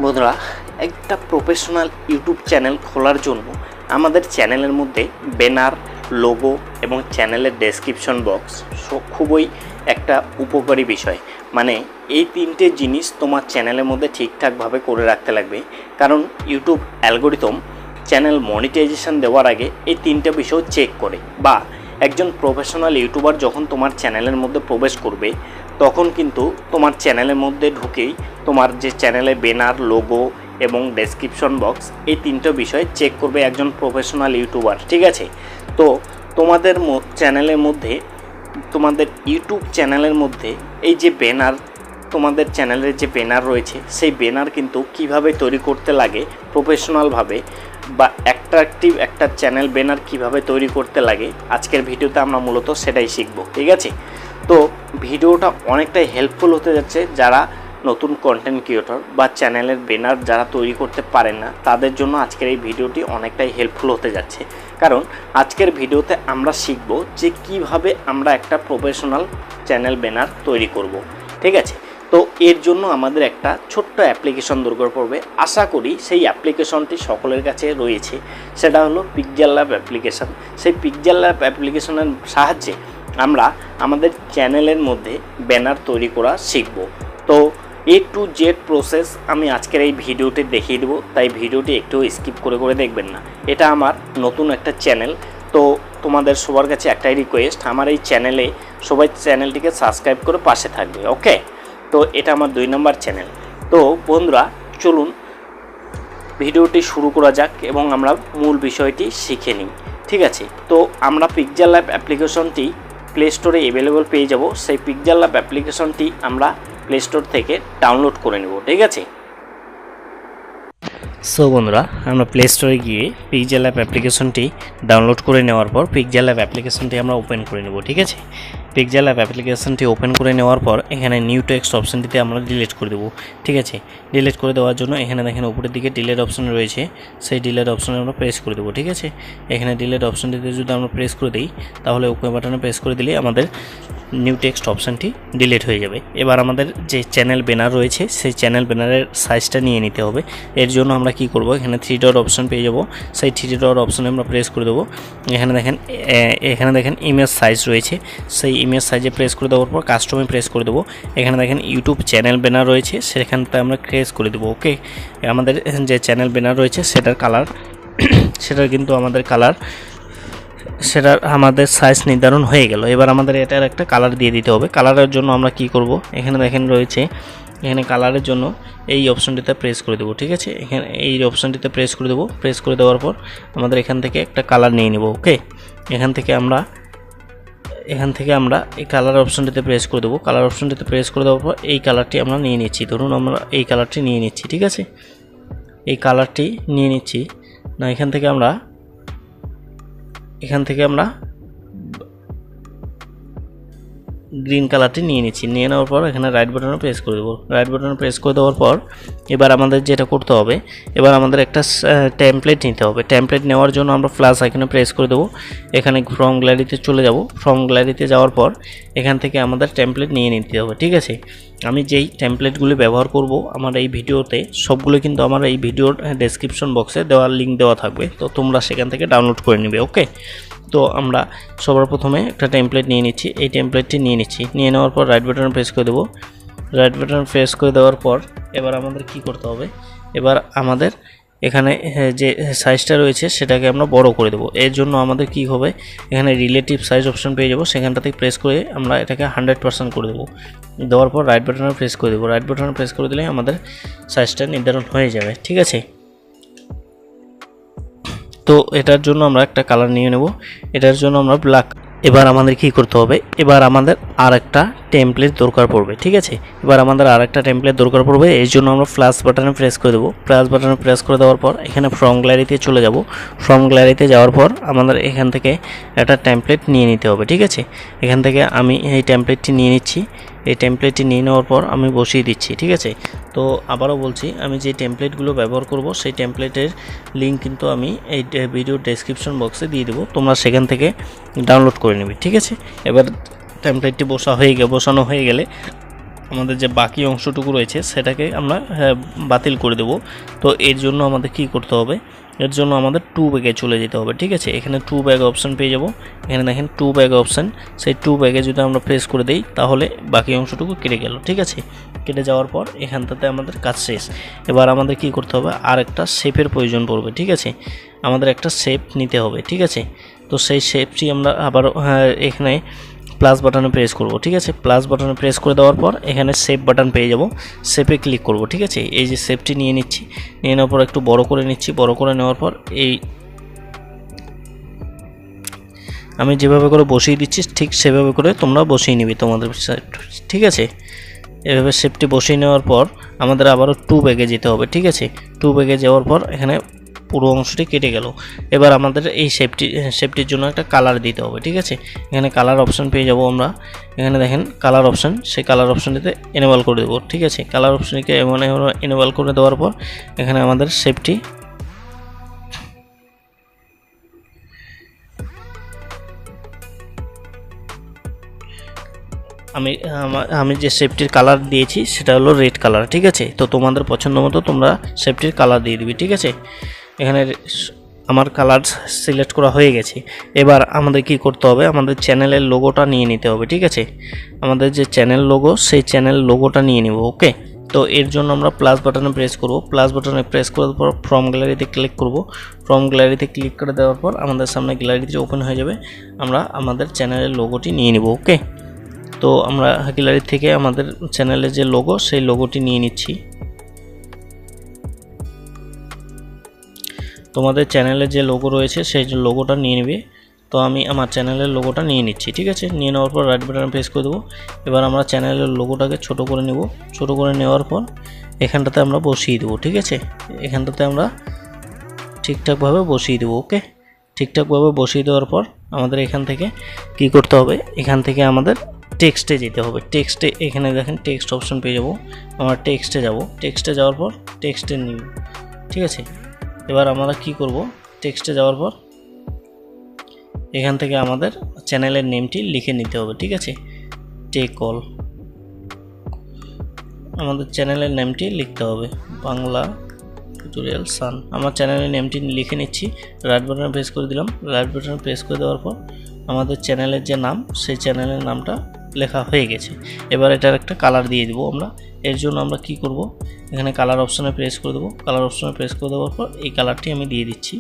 বন্ধুরা, একটা professional YouTube channel খোলার জন্য আমাদের চ্যানেলের মধ্যে ব্যানার, লোগো এবং চ্যানেলের ডেসক্রিপশন বক্স খুবই একটা উপকারী বিষয়। মানে এই তিনটে জিনিস তোমার চ্যানেলের মধ্যে ঠিকঠাকভাবে করে রাখতে লাগবে, কারণ ইউটিউব অ্যালগোরিদম চ্যানেল মনিটাইজেশন দেওয়ার আগে এই তিনটে বিষয় চেক করে। বা একজন প্রফেশনাল ইউটিউবার যখন তোমার চ্যানেলের মধ্যে প্রবেশ করবে তখন কিন্তু তোমার চ্যানেলের মধ্যে ঢুকেই তোমার যে চ্যানেলের ব্যানার, লোগো এবং ডেসক্রিপশন বক্স এই তিনটে বিষয় চেক করবে একজন প্রফেশনাল ইউটিউবার। ঠিক আছে, তো তোমাদের চ্যানেলের মধ্যে, তোমাদের ইউটিউব চ্যানেলের মধ্যে এই যে ব্যানার, তোমাদের চ্যানেলের যে ব্যানার রয়েছে সেই ব্যানার কিন্তু কিভাবে তৈরি করতে লাগে প্রফেশনালভাবে, বা অ্যাট্রাকটিভ একটা চ্যানেল ব্যানার কিভাবে তৈরি করতে লাগে, আজকের ভিডিওতে আমরা মূলত সেটাই শিখব। ঠিক আছে, তো ভিডিওটা অনেকটাই হেল্পফুল হতে যাচ্ছে যারা নতুন কন্টেন্ট ক্রিয়েটর বা চ্যানেলের ব্যানার যারা তৈরি করতে পারেন না তাদের জন্য আজকের এই ভিডিওটি অনেকটাই হেল্পফুল হতে যাচ্ছে। কারণ আজকের ভিডিওতে আমরা শিখব যে কিভাবে আমরা একটা প্রফেশনাল চ্যানেল ব্যানার তৈরি করব। ঠিক আছে, তো এর জন্য আমাদের একটা ছোট্ট অ্যাপ্লিকেশন দরকার পড়বে। আশা করি সেই অ্যাপ্লিকেশনটি সকলের কাছে রয়েছে, সেটা হলো পিক্সেল ল্যাব অ্যাপ্লিকেশন। সেই পিক্সেল ল্যাব অ্যাপ্লিকেশনের সাহায্যে আমরা আমাদের চ্যানেলের মধ্যে ব্যানার তৈরি করা শিখব। তো A to Z প্রসেস আমি আজকের এই ভিডিওতে দেখিয়ে দেবো, তাই ভিডিওটি একটু স্কিপ করে দেখবেন না। এটা আমার নতুন একটা চ্যানেল, তো তোমাদের সবার কাছে একটাই রিকোয়েস্ট, আমার এই চ্যানেলে সবাই চ্যানেলটিকে সাবস্ক্রাইব করে পাশে থাকবে। ওকে, তো এটা আমার 2 নম্বর চ্যানেল। তো বন্ধুরা চলুন ভিডিওটি শুরু করা যাক এবং আমরা মূল বিষয়টি শিখে নিই। ঠিক আছে, তো আমরা পিক্সেল ল্যাব অ্যাপ্লিকেশনটি প্লে স্টোরে অ্যাভেলেবল পেয়ে যাব। সেই পিক্সেল ল্যাব অ্যাপ্লিকেশনটি আমরা প্লে স্টোর থেকে ডাউনলোড করে নেব। ঠিক আছে, সো বন্ধুরা আমরা প্লে স্টোরে গিয়ে পিক্সেল ল্যাব অ্যাপ্লিকেশনটি ডাউনলোড করে নেওয়ার পর পিক্সেল ল্যাব অ্যাপ্লিকেশনটি আমরা ওপেন করে নেব। ঠিক আছে, পিক্সেল ল্যাব অ্যাপ্লিকেশনটি ওপেন করে নেওয়ার পর এখানে নিউ টেক্সট অপশনটিতে আমরা ডিলিট করে দেবো। ঠিক আছে, ডিলিট করে দেওয়ার জন্য এখানে দেখেন উপরের দিকে ডিলিট অপশন রয়েছে, সেই ডিলিট অপশনে আমরা প্রেস করে দেবো। ঠিক আছে, এখানে ডিলিট অপশনটিতে যদি আমরা প্রেস করে দিই তাহলে ওকে বাটনে প্রেস করে দিলে আমাদের নিউ টেক্সট অপশানটি ডিলিট হয়ে যাবে। এবার আমাদের যে চ্যানেল ব্যানার রয়েছে সেই চ্যানেল ব্যানারের সাইজটা নিয়ে নিতে হবে। এর জন্য আমরা কি করব, এখানে 3 ডট অপশান পেয়ে যাব, সেই 3 ডট অপশানে আমরা প্রেস করে দেবো। এখানে দেখেন ইমেজ সাইজ রয়েছে, সেই ইমেজ সাইজে প্রেস করে দেওয়ার পর কাস্টমে প্রেস করে দেবো। এখানে দেখেন ইউটিউব চ্যানেল ব্যানার রয়েছে, সেখানটা আমরা প্রেস করে দেবো। ওকে, আমাদের যে চ্যানেল ব্যানার রয়েছে সেটার কালার সেটার কিন্তু আমাদের কালার সেটার আমাদের সাইজ নির্ধারণ হয়ে গেল। এবার আমাদের এটার একটা কালার দিয়ে দিতে হবে। কালারের জন্য আমরা কি করব, এখানে দেখেন রয়েছে, এখানে কালারের জন্য এই অপশনটিতে প্রেস করে দেবো। ঠিক আছে, এখানে এই অপশনটিতে প্রেস করে দেবো। প্রেস করে দেওয়ার পর আমাদের এখান থেকে একটা কালার নিয়ে নেব। ওকে, এখান থেকে আমরা এই কালার অপশনটিতে প্রেস করে দেবো। কালার অপশনটিতে প্রেস করে দেওয়ার পর এই কালারটি আমরা নিয়ে নিচ্ছি। ধরুন আমরা এই কালারটি নিয়ে নিচ্ছি। ঠিক আছে, এই কালারটি নিয়ে নিচ্ছি না, এখান থেকে আমরা গ্রিন কালারটি নিয়ে নিচ্ছি। নিয়ে নেওয়ার পর এখানে রাইট বাটনে প্রেস করে দেবো। রাইট বাটনে প্রেস করে দেওয়ার পর এবার আমাদের যেটা করতে হবে, এবার আমাদের একটা টেমপ্লেট নিতে হবে। টেমপ্লেট নেওয়ার জন্য আমরা প্লাস আইকনে প্রেস করে দেবো। এখানে ফ্রম গ্যালারিতে চলে যাব। ফ্রম গ্যালারিতে যাওয়ার পর এখান থেকে আমাদের টেমপ্লেট নিয়ে নিতে হবে। ঠিক আছে, আমি যেই টেমপ্লেটগুলি ব্যবহার করব আমার এই ভিডিওতে সবগুলো কিন্তু আমার এই ভিডিওর ডেসক্রিপশন বক্সে দেওয়ার লিঙ্ক দেওয়া থাকবে, তো তোমরা সেখান থেকে ডাউনলোড করে নেবে। ওকে, তো আমরা সবার প্রথমে একটা টেমপ্লেট নিয়ে নিচ্ছি। এই টেমপ্লেটটি নিয়ে নেওয়ার পর রাইট বাটন প্রেস করে দেবো। রাইট বাটন প্রেস করে দেওয়ার পর এবার আমাদের কি করতে হবে, এবার আমাদের এখানে যে সাইজটা রয়েছে সেটাকে আমরা বড় করে দেবো। এর জন্য আমাদের কি হবে, এখানে রিলেটিভ সাইজ অপশন পেয়ে যাবো, সেখানটা থেকে প্রেস করে আমরা এটাকে 100% করে দেবো। দেওয়ার পর রাইট বাটনে প্রেস করে দেবো। রাইট বাটনে প্রেস করে দিলে আমাদের সাইজটা নির্ধারণ হয়ে যাবে। ঠিক আছে, তো এটার জন্য আমরা একটা কালার নিয়ে নেব। এটার জন্য আমরা ব্ল্যাক। এবার আমাদের কি করতে হবে, এবার আমাদের আর একটা টেমপ্লেট দরকার পড়বে। ঠিক আছে, এবার আমাদের আর একটা টেমপ্লেট দরকার পড়বে। এর জন্য আমরা প্লাস বাটনে প্রেস করে দেবো। প্লাস বাটনে প্রেস করে দেওয়ার পর এখানে ফ্রম গ্যালারিতে চলে যাব। ফ্রম গ্যালারিতে যাওয়ার পর আমাদের এখান থেকে একটা টেমপ্লেট নিয়ে নিতে হবে। ঠিক আছে, এখান থেকে আমি এই টেমপ্লেটটি নিয়ে নিচ্ছি। এই টেমপ্লেটটি নিয়ে নেওয়ার পর আমি বসিয়ে দিচ্ছি। ঠিক আছে, তো আবারও বলছি, আমি যে টেমপ্লেটগুলো ব্যবহার করব সেই টেমপ্লেটের লিঙ্ক কিন্তু আমি এই ভিডিওর ডেসক্রিপশন বক্সে দিয়ে দেবো, তোমরা সেখান থেকে ডাউনলোড করে নেবে। ঠিক আছে, এবার টেমপ্লেটটি বসানো হয়ে গেলে আমাদের যে বাকি অংশটুকু রয়েছে সেটাকে আমরা বাতিল করে দেব। তো এর জন্য আমাদের কি করতে হবে, এর জন্য আমাদের টু ব্যাগে চলে যেতে হবে। ঠিক আছে, এখানে টু ব্যাগ অপশান পেয়ে যাব। এখানে দেখেন টু ব্যাগ অপশান, সেই টু ব্যাগে যদি আমরা প্রেস করে দিই তাহলে বাকি অংশটুকু কেটে গেল। ঠিক আছে, কেটে যাওয়ার পর এখানটাতে আমাদের কাজ শেষ। এবার আমাদের কি করতে হবে, আর একটা শেপের প্রয়োজন পড়বে। ঠিক আছে, আমাদের একটা শেপ নিতে হবে। ঠিক আছে, তো সেই শেপটি আমরা আবার এখানে প্লাস বাটনে প্রেস করব। ঠিক আছে, প্লাস বাটনে প্রেস করে দেওয়ার পর এখানে সেভ বাটন পেয়ে যাব, সেভে ক্লিক করব। ঠিক আছে, এই যে সেভটি নিয়ে নিচ্ছি, নিয়ে নেওয়ার পর একটু বড় করে নিচ্ছি। বড় করে নেওয়ার পর এই আমি যেভাবে করে বসিয়ে দিচ্ছি ঠিক সেভাবে করে তোমরা বসিয়ে নিবি তোমাদের। ঠিক আছে, এভাবে সেভটি বসিয়ে নেওয়ার পর আমাদের আবারও টু ব্যাগে যেতে হবে। ঠিক আছে, টু ব্যাগে যাওয়ার পর এখানে পুরো অংশটি কেটে গেল। এবার আমাদের এই শেপটির জন্য একটা কালার দিতে হবে। ঠিক আছে, এখানে কালার অপশান পেয়ে যাব আমরা। এখানে দেখেন কালার অপশান, সেই কালার অপশানটিতে এনেবল করে দেবো। ঠিক আছে, কালার অপশানকে এনেবল করে দেওয়ার পর এখানে আমাদের শেপটি আমি যে শেপটির কালার দিয়েছি সেটা হলো রেড কালার। ঠিক আছে, তো তোমাদের পছন্দ মতো তোমরা শেপটির কালার দিয়ে দিবি। ঠিক আছে, এখানে আমার কালার সিলেক্ট করা হয়ে গেছে। এবার আমাদের কি করতে হবে, আমাদের চ্যানেলের লোগোটা নিয়ে নিতে হবে। ঠিক আছে, আমাদের যে চ্যানেল লোগো সেই চ্যানেল লোগোটা নিয়ে নিব। ওকে, তো এর জন্য আমরা প্লাস বাটনে প্রেস করব। প্লাস বাটনে প্রেস করার পর ফ্রম গ্যালারিতে ক্লিক করব। ফ্রম গ্যালারিতে ক্লিক করে দেওয়ার পর আমাদের সামনে গ্যালারিতে ওপেন হয়ে যাবে। আমরা আমাদের চ্যানেলের লোগোটি নিয়ে নিব। ওকে, তো আমরা গ্যালারি থেকে আমাদের চ্যানেলের যে লোগো সেই লোগোটি নিয়ে নিচ্ছি। তোমাদের চ্যানেলের যে লোগো রয়েছে সেই লোগোটা নিয়ে নেবে। তো আমি আমার চ্যানেলের লোগোটা নিয়ে নিচ্ছি। ঠিক আছে, নিয়ে নেওয়ার পর রাইট বাটন প্রেস করে দেবো। এবার আমরা চ্যানেলের লোগোটাকে ছোট করে নেব। ছোট করে নেওয়ার পর এখানটাতে আমরা বসিয়ে দেবো। ঠিক আছে, এখানটাতে আমরা ঠিকঠাকভাবে বসিয়ে দেবো। ওকে, ঠিকঠাকভাবে বসিয়ে দেওয়ার পর আমাদের এখান থেকে কি করতে হবে, এখান থেকে আমাদের টেক্সটে যেতে হবে। টেক্সটে এখানে দেখেন টেক্সট অপশন পেয়ে যাব। আমরা টেক্সটে যাব। টেক্সটে যাওয়ার পর টেক্সটে নিব। ঠিক আছে, এবার আমরা কি করব, টেক্সটে যাওয়ার পর এখান থেকে আমাদের চ্যানেলের নেমটি লিখে নিতে হবে। ঠিক আছে, টেক অল, আমাদের চ্যানেলের নেমটি লিখতে হবে, বাংলা টিউটোরিয়াল সান। আমার চ্যানেলের নেমটি লিখে নিচ্ছি। রাইট বাটনে প্রেস করে দিলাম। রাইট বাটনে প্রেস করে দেওয়ার পর আমাদের চ্যানেলের যে নাম সেই চ্যানেলের নামটা লেখা হয়ে গেছে। এবার এটার একটা কালার দিয়ে দেবো আমরা। এর জন্য আমরা কি করব, এখানে কালার অপশানে প্রেস করে দেবো। কালার অপশানে প্রেস করে দেওয়ার পর এই কালারটি আমি দিয়ে দিচ্ছি।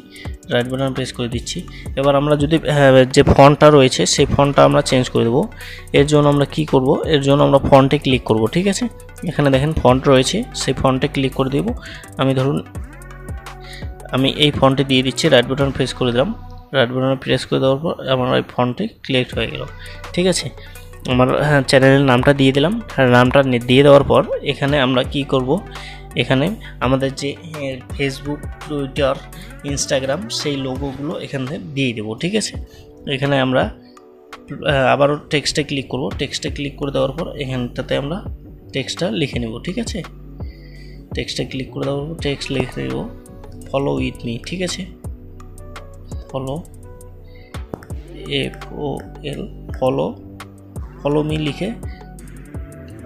রাইট বাটনে প্রেস করে দিচ্ছি। এবার আমরা যদি যে ফন্টটা রয়েছে সেই ফন্টটা আমরা চেঞ্জ করে দেবো। এর জন্য আমরা কি করব, এর জন্য আমরা ফন্টে ক্লিক করব। ঠিক আছে, এখানে দেখেন ফন্ট রয়েছে, সেই ফন্টে ক্লিক করে দেব। আমি ধরুন আমি এই ফন্টে দিয়ে দিচ্ছি। রাইট বাটন প্রেস করে দিলাম। রাইট বাটনে প্রেস করে দেওয়ার পর আমার ওই ফন্টটি সিলেক্ট হয়ে গেল। ঠিক আছে, আমার চ্যানেলের নামটা দিয়ে দিলাম। নামটা দিয়ে দেওয়ার পর এখানে আমরা কি করব, এখানে আমাদের যে ফেসবুক, টুইটার, ইনস্টাগ্রাম সেই লোগোগুলো এখানে দিয়ে দেবো। ঠিক আছে, এখানে আমরা আবারও টেক্সটে ক্লিক করব। টেক্সটে ক্লিক করে দেওয়ার পর এখানটাতে আমরা টেক্সটটা লিখে নেব। ঠিক আছে, টেক্সটে ক্লিক করে দেওয়ার পর টেক্সট লিখে দেব, ফলো উইথ মি। ঠিক আছে, ফলো, FOL, ফলো মি লিখে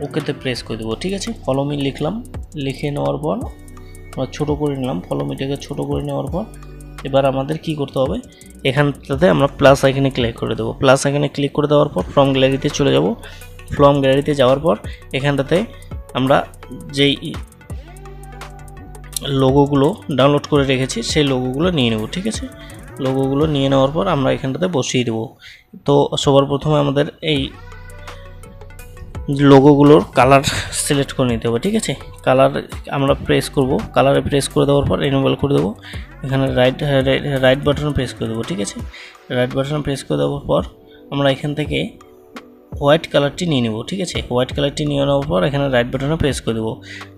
ওকেতে প্রেস করে দেবো। ঠিক আছে, ফলো মি লিখলাম। লিখে নেওয়ার পর আমরা ছোটো করে নিলাম। ফলো মিটাকে ছোটো করে নেওয়ার পর এবার আমাদের কি করতে হবে, এখানটাতে আমরা প্লাস আইকনে ক্লিক করে দেবো। প্লাস আইকনে ক্লিক করে দেওয়ার পর ফ্রম গ্যালারিতে চলে যাব। ফ্রম গ্যালারিতে যাওয়ার পর এখানটাতে আমরা যেই লোগোগুলো ডাউনলোড করে রেখেছি সেই লোগোগুলো নিয়ে নেব। ঠিক আছে, লোগোগুলো নিয়ে নেওয়ার পর আমরা এখানটাতে বসিয়ে দেবো। তো সবার প্রথমে আমাদের এই লোগোগুলোর কালার সিলেক্ট করে নিতে হবে। ঠিক আছে, কালার আমরা প্রেস করব। কালারে প্রেস করে দেওয়ার পর এনেবল করে দেবো। এখানে রাইট বাটন প্রেস করে দেবো। ঠিক আছে, রাইট বাটন প্রেস করে দেওয়ার পর আমরা এখান থেকে হোয়াইট কালারটি নিয়ে নেব। ঠিক আছে, হোয়াইট কালারটি নিয়ে নেওয়ার পর এখানে রাইট বাটনে প্রেস করে দেবো।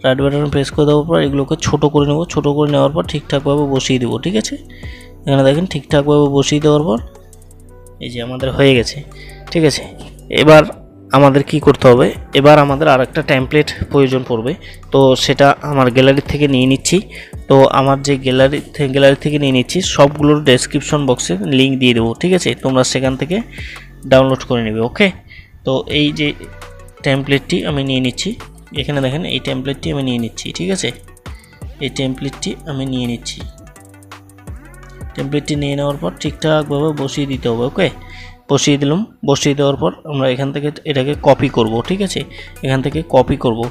রাইট বাটনে প্রেস করে দেওয়ার পর এগুলোকে ছোটো করে নেব। ছোটো করে নেওয়ার পর ঠিকঠাকভাবে বসিয়ে দেবো। ঠিক আছে, এখানে দেখেন ঠিকঠাকভাবে বসিয়ে দেওয়ার পর এই যে আমাদের হয়ে গেছে। ঠিক আছে, এবার আমাদের কি করতে হবে, এবার আমাদের আরেকটা টেমপ্লেট প্রয়োজন পড়বে। তো সেটা আমার গ্যালারি থেকে নিয়ে নিচ্ছি। তো আমার যে গ্যালারি থেকে নিয়ে নিচ্ছি সবগুলোর ডেসক্রিপশন বক্সে লিঙ্ক দিয়ে দেবো। ঠিক আছে, তোমরা সেখান থেকে ডাউনলোড করে নেবে। ওকে, তো এই যে টেমপ্লেটটি আমি নিয়ে নিচ্ছি। এখানে দেখেন এই টেমপ্লেটটি আমি নিয়ে নিচ্ছি, ঠিক আছে। এই টেমপ্লেটটি আমি নিয়ে নিচ্ছি। টেমপ্লেটটি নিয়ে নেওয়ার পর ঠিকঠাকভাবে বসিয়ে দিতে হবে। ওকে, বসিয়ে দিলাম। বসিয়ে দেওয়ার পর আমরা এখান থেকে এটাকে কপি করব, ঠিক আছে। এখান থেকে কপি করব।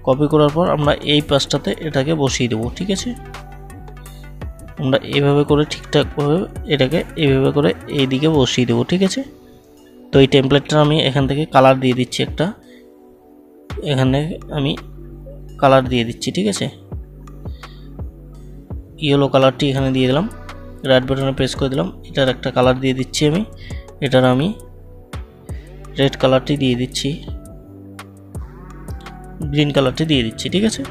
কপি করার পর আমরা এই পাশটাতে এটাকে বসিয়ে দেবো, ঠিক আছে। আমরা এইভাবে করে ঠিকঠাকভাবে এটাকে এইভাবে করে এইদিকে বসিয়ে দেবো, ঠিক আছে। তো এই টেমপ্লেটটা আমি এখান থেকে কালার দিয়ে দিচ্ছি একটা, এখানে আমি কালার দিয়ে দিচ্ছি, ঠিক আছে। ইয়েলো কালারটি এখানে দিয়ে দিলাম, রাইট বাটনে প্রেস করে দিলাম। এটার একটা কালার দিয়ে দিচ্ছি আমি, এটার আমি রেড কালারটি দিয়ে দিচ্ছি, গ্রিন কালারটি দিয়ে দিচ্ছি, ঠিক আছে।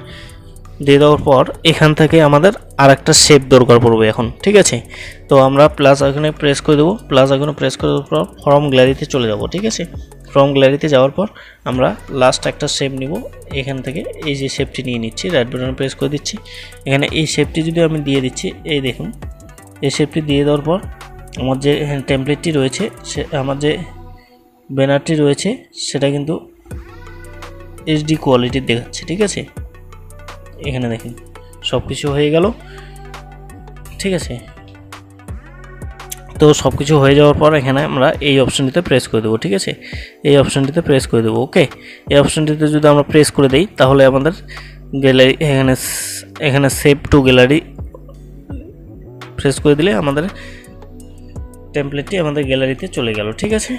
দিয়ে দেওয়ার পর এখান থেকে আমাদের আর একটা শেপ দরকার পড়বে এখন, ঠিক আছে। তো আমরা প্লাস আইকনে প্রেস করে দেবো। প্লাস আইকনে প্রেস করে দেওয়ার পর ফর্ম গ্যালারিতে চলে যাব, ঠিক আছে। ফর্ম গ্যালারিতে যাওয়ার পর আমরা লাস্ট একটা শেপ নিব। এখান থেকে এই যে শেপটি নিয়ে নিচ্ছি, রাইট বাটনে প্রেস করে দিচ্ছি। এখানে এই শেপটি যদি আমি দিয়ে দিচ্ছি, এই দেখুন এই শেপটি দিয়ে দেওয়ার পর আমার যে টেমপ্লেটটি রয়েছে, সে আমার যে ব্যানারটি রয়েছে সেটা কিন্তু এইচডি কোয়ালিটির দেখাচ্ছে, ঠিক আছে। এখানে দেখুন সব কিছু হয়ে গেল, ঠিক আছে। তো সব কিছু হয়ে যাওয়ার পর এখানে আমরা এই অপশনটিতে প্রেস করে দেবো, ঠিক আছে। এই অপশনটিতে প্রেস করে দেবো। ওকে, এই অপশনটিতে যদি আমরা প্রেস করে দিই তাহলে আমাদের গ্যালারি এখানে সেভ টু গ্যালারি প্রেস করে দিলে আমাদের টেমপ্লেটটি আমাদের গ্যালারিতে চলে গেল, ঠিক আছে।